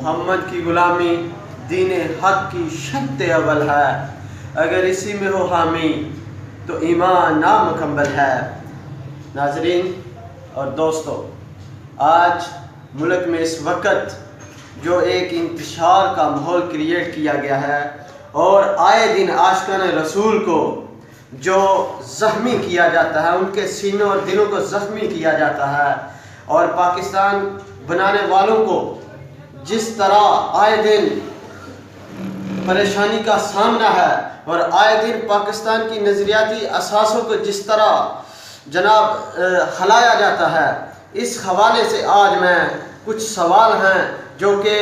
محمد کی غلامی دین حق کی شرط اول ہے، اگر اسی میں ہو حامی تو ایمان نامکمل ہے۔ ناظرین اور دوستو، آج ملک میں اس وقت جو ایک انتشار کا ماحول کریٹ کیا گیا ہے اور آئے دن عاشقان رسول کو جو زخمی کیا جاتا ہے، ان کے سینوں اور دلوں کو زخمی کیا جاتا ہے، اور پاکستان بنانے والوں کو جس طرح آئے دن پریشانی کا سامنا ہے اور آئے دن پاکستان کی نظریاتی اساسوں کو جس طرح جناب ہلایا جاتا ہے، اس حوالے سے آج میں کچھ سوال ہیں جو کہ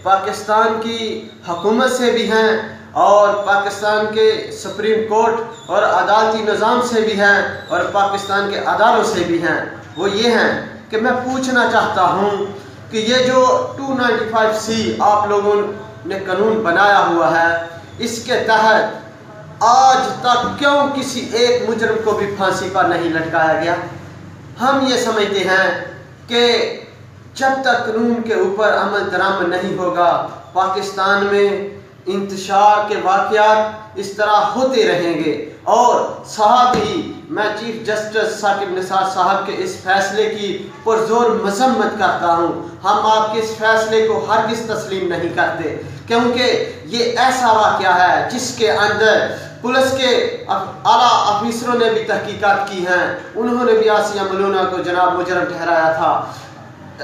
پاکستان کی حکومت سے بھی ہیں اور پاکستان کے سپریم کورٹ اور عدالتی نظام سے بھی ہیں اور پاکستان کے اداروں سے بھی ہیں۔ وہ یہ ہیں کہ میں پوچھنا چاہتا ہوں کہ یہ جو 295C آپ لوگوں نے قانون بنایا ہوا ہے، اس کے تحت آج تک کیوں کسی ایک مجرم کو بھی پھانسی پر نہیں لٹکایا گیا؟ ہم یہ سمجھتے ہیں کہ جب تک قانون کے اوپر عمل درآمد نہیں ہوگا، پاکستان میں انتشار کے واقعات اس طرح ہوتے رہیں گے۔ اور صاحب ہی میں چیف جسٹس ثاقب نثار صاحب کے اس فیصلے کی پرزور مذمت کرتا ہوں۔ ہم آپ کے اس فیصلے کو ہرگز تسلیم نہیں کرتے، کیونکہ یہ ایسا واقعہ ہے جس کے اندر پولیس کے اعلیٰ افیسروں نے بھی تحقیقات کی ہیں، انہوں نے بھی آسیہ ملعونہ کو جناب مجرم ٹھہرایا تھا۔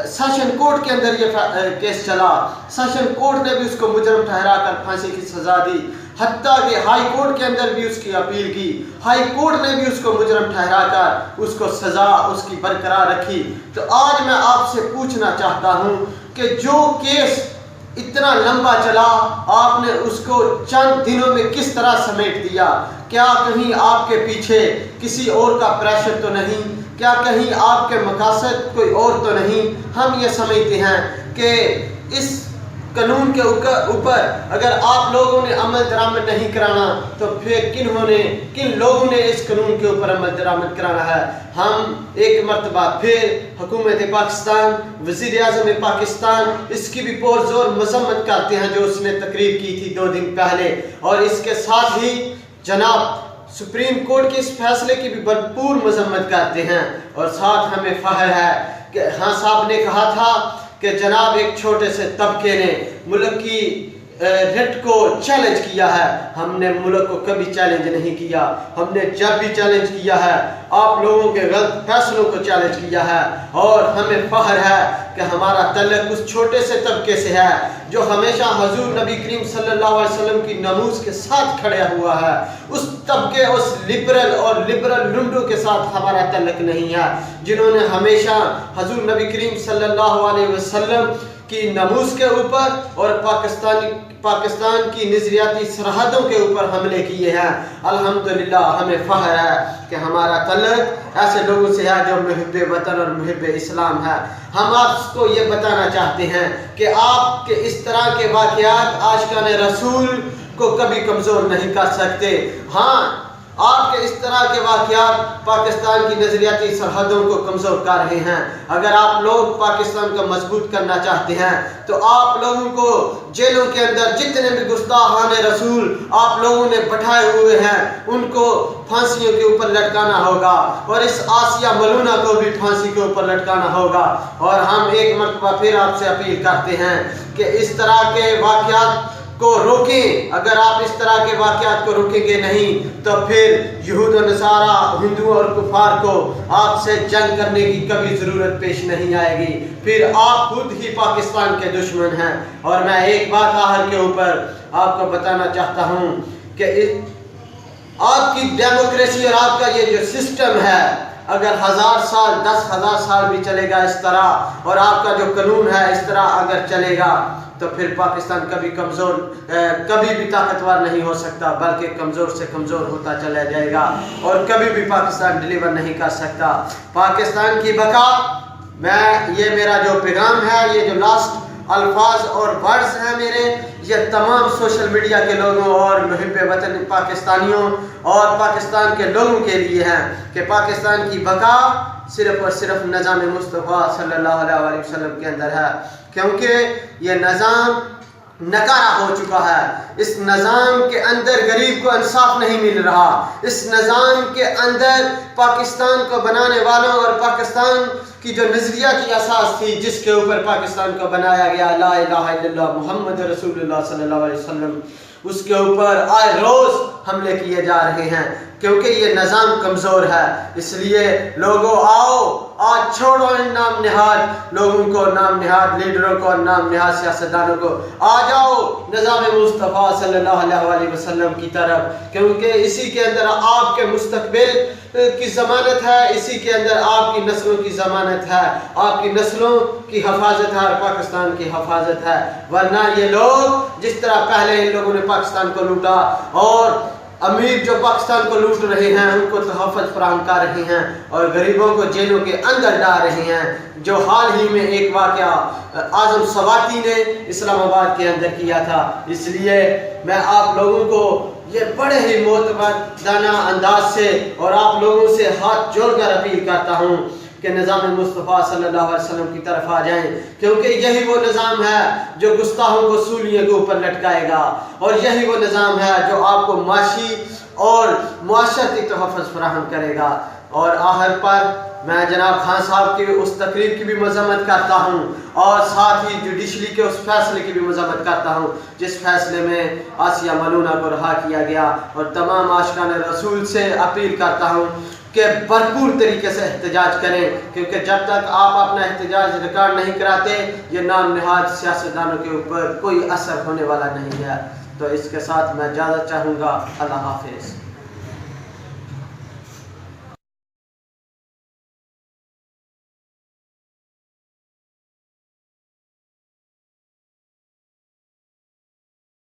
سیشن کورٹ کے اندر یہ کیس چلا، سیشن کورٹ نے بھی اس کو مجرم ٹھہرا کر پھانسی کی سزا دی، حتیٰ کہ ہائی کورٹ کے اندر بھی اس کی اپیل کی، ہائی کورٹ نے بھی اس کو مجرم ٹھہرا کر اس کو سزا اس کی برقرار رکھی۔ تو آج میں آپ سے پوچھنا چاہتا ہوں کہ جو کیس اتنا لمبا چلا، آپ نے اس کو چند دنوں میں کس طرح سمیٹ دیا؟ کیا کہیں آپ کے پیچھے کسی اور کا پریشر تو نہیں؟ کیا کہیں آپ کے مقاصد کوئی اور تو نہیں؟ ہم یہ سمجھتے ہیں کہ اس قانون کے اوپر اگر آپ لوگوں نے عمل درآمد نہیں کرانا تو پھر کن لوگوں نے اس قانون کے اوپر عمل درآمد کرانا ہے؟ ہم ایک مرتبہ پھر حکومت پاکستان، وزیر اعظم پاکستان، اس کی بھی پرزور مذمت کرتے ہیں جو اس نے تقریر کی تھی 2 دن پہلے، اور اس کے ساتھ ہی جناب سپریم کورٹ کے اس فیصلے کی بھی بھرپور مذمت کرتے ہیں۔ اور ساتھ ہمیں فخر ہے کہ ہاں صاحب نے کہا تھا کہ جناب ایک چھوٹے سے طبقے نے ملک کی رٹ کو چیلنج کیا ہے۔ ہم نے ملک کو کبھی چیلنج نہیں کیا، ہم نے جب بھی چیلنج کیا ہے آپ لوگوں کے غلط فیصلوں کو چیلنج کیا ہے، اور ہمیں فخر ہے کہ ہمارا تعلق اس چھوٹے سے طبقے سے ہے جو ہمیشہ حضور نبی کریم صلی اللہ علیہ وسلم کی ناموس کے ساتھ کھڑا ہوا ہے۔ اس طبقے، اس لبرل لنڈوں کے ساتھ ہمارا تعلق نہیں ہے جنہوں نے ہمیشہ حضور نبی کریم صلی اللہ علیہ وسلم کی ناموس کے اوپر اور پاکستان کی نظریاتی سرحدوں کے اوپر حملے کیے ہیں۔ الحمدللہ ہمیں فخر ہے کہ ہمارا تعلق ایسے لوگوں سے ہے جو محب وطن اور محب اسلام ہے۔ ہم آپ کو یہ بتانا چاہتے ہیں کہ آپ کے اس طرح کے واقعات عاشقان رسول کو کبھی کمزور نہیں کر سکتے۔ ہاں، آپ کے اس طرح کے واقعات پاکستان کی نظریاتی سرحدوں کو کمزور کر رہے ہیں۔ اگر آپ لوگ پاکستان کو مضبوط کرنا چاہتے ہیں تو آپ لوگوں کو جیلوں کے اندر جتنے بھی گستاخان رسول آپ لوگوں نے بٹھائے ہوئے ہیں ان کو پھانسیوں کے اوپر لٹکانا ہوگا، اور اس آسیہ ملعونہ کو بھی پھانسی کے اوپر لٹکانا ہوگا۔ اور ہم ایک مرتبہ پھر آپ سے اپیل کرتے ہیں کہ اس طرح کے واقعات کو روکیں۔ اگر آپ اس طرح کے واقعات کو روکیں گے نہیں تو پھر یہود و نصارہ، ہندو اور کفار کو آپ سے جنگ کرنے کی کبھی ضرورت پیش نہیں آئے گی، پھر آپ خود ہی پاکستان کے دشمن ہیں۔ اور میں ایک بات آخر کے اوپر آپ کو بتانا چاہتا ہوں کہ آپ کی ڈیموکریسی اور آپ کا یہ جو سسٹم ہے، اگر 1000 سال 10,000 سال بھی چلے گا اس طرح، اور آپ کا جو قانون ہے اس طرح اگر چلے گا تو پھر پاکستان کبھی بھی طاقتور نہیں ہو سکتا، بلکہ کمزور سے کمزور ہوتا چلا جائے گا، اور کبھی بھی پاکستان ڈیلیور نہیں کر سکتا۔ پاکستان کی بقا، یہ میرا جو پیغام ہے، یہ جو لاسٹ الفاظ اور ورڈز ہیں میرے، یہ تمام سوشل میڈیا کے لوگوں اور محب وطن پاکستانیوں اور پاکستان کے لوگوں کے لیے ہیں کہ پاکستان کی بقا صرف اور صرف نظام مصطفیٰ صلی اللہ علیہ وسلم کے اندر ہے، کیونکہ یہ نظام نکارہ ہو چکا ہے۔ اس نظام کے اندر غریب کو انصاف نہیں مل رہا، اس نظام کے اندر پاکستان کو بنانے والوں اور پاکستان کی جو نظریہ کی اساس تھی جس کے اوپر پاکستان کو بنایا گیا، لا الہ الا اللہ محمد رسول اللہ صلی اللہ علیہ وسلم، اس کے اوپر آئے روز حملے کیے جا رہے ہیں کیونکہ یہ نظام کمزور ہے۔ اس لیے لوگوں آؤ آج چھوڑو ان نام نہاد لوگوں کو، نام نہاد لیڈروں کو اور نام نہاد سیاستدانوں کو، آ جاؤ نظام مصطفیٰ صلی اللہ علیہ وسلم کی طرف، کیونکہ اسی کے اندر آپ کے مستقبل کی ضمانت ہے، اسی کے اندر آپ کی نسلوں کی ضمانت ہے، آپ کی نسلوں کی حفاظت ہے اور پاکستان کی حفاظت ہے۔ ورنہ یہ لوگ جس طرح پہلے ان لوگوں نے پاکستان کو لوٹا اور امیر جو پاکستان کو لوٹ رہے ہیں ان کو تحفظ فراہم کر رہے ہیں اور غریبوں کو جیلوں کے اندر ڈال رہے ہیں، جو حال ہی میں ایک واقعہ اعظم سواتی نے اسلام آباد کے اندر کیا تھا۔ اس لیے میں آپ لوگوں کو یہ بڑے ہی معتمدانہ انداز سے اور آپ لوگوں سے ہاتھ جوڑ کر اپیل کرتا ہوں کہ نظام مصطفیٰ صلی اللہ علیہ وسلم کی طرف آ جائیں، کیونکہ یہی وہ نظام ہے جو گستاخوں کو سولیے کے اوپر لٹکائے گا، اور یہی وہ نظام ہے جو آپ کو معاشی اور معاشرتی تحفظ فراہم کرے گا۔ اور آخر پر میں جناب خان صاحب کی اس تقریر کی بھی مذمت کرتا ہوں اور ساتھ ہی جوڈیشری کے اس فیصلے کی بھی مذمت کرتا ہوں جس فیصلے میں آسیہ ملعونہ کو رہا کیا گیا، اور تمام عاشقان رسول سے اپیل کرتا ہوں کہ بھرپور طریقے سے احتجاج کریں، کیونکہ جب تک آپ اپنا احتجاج ریکارڈ نہیں کراتے یہ نام نہاد سیاستدانوں کے اوپر کوئی اثر ہونے والا نہیں ہے۔ تو اس کے ساتھ میں اجازت چاہوں گا، اللہ حافظ۔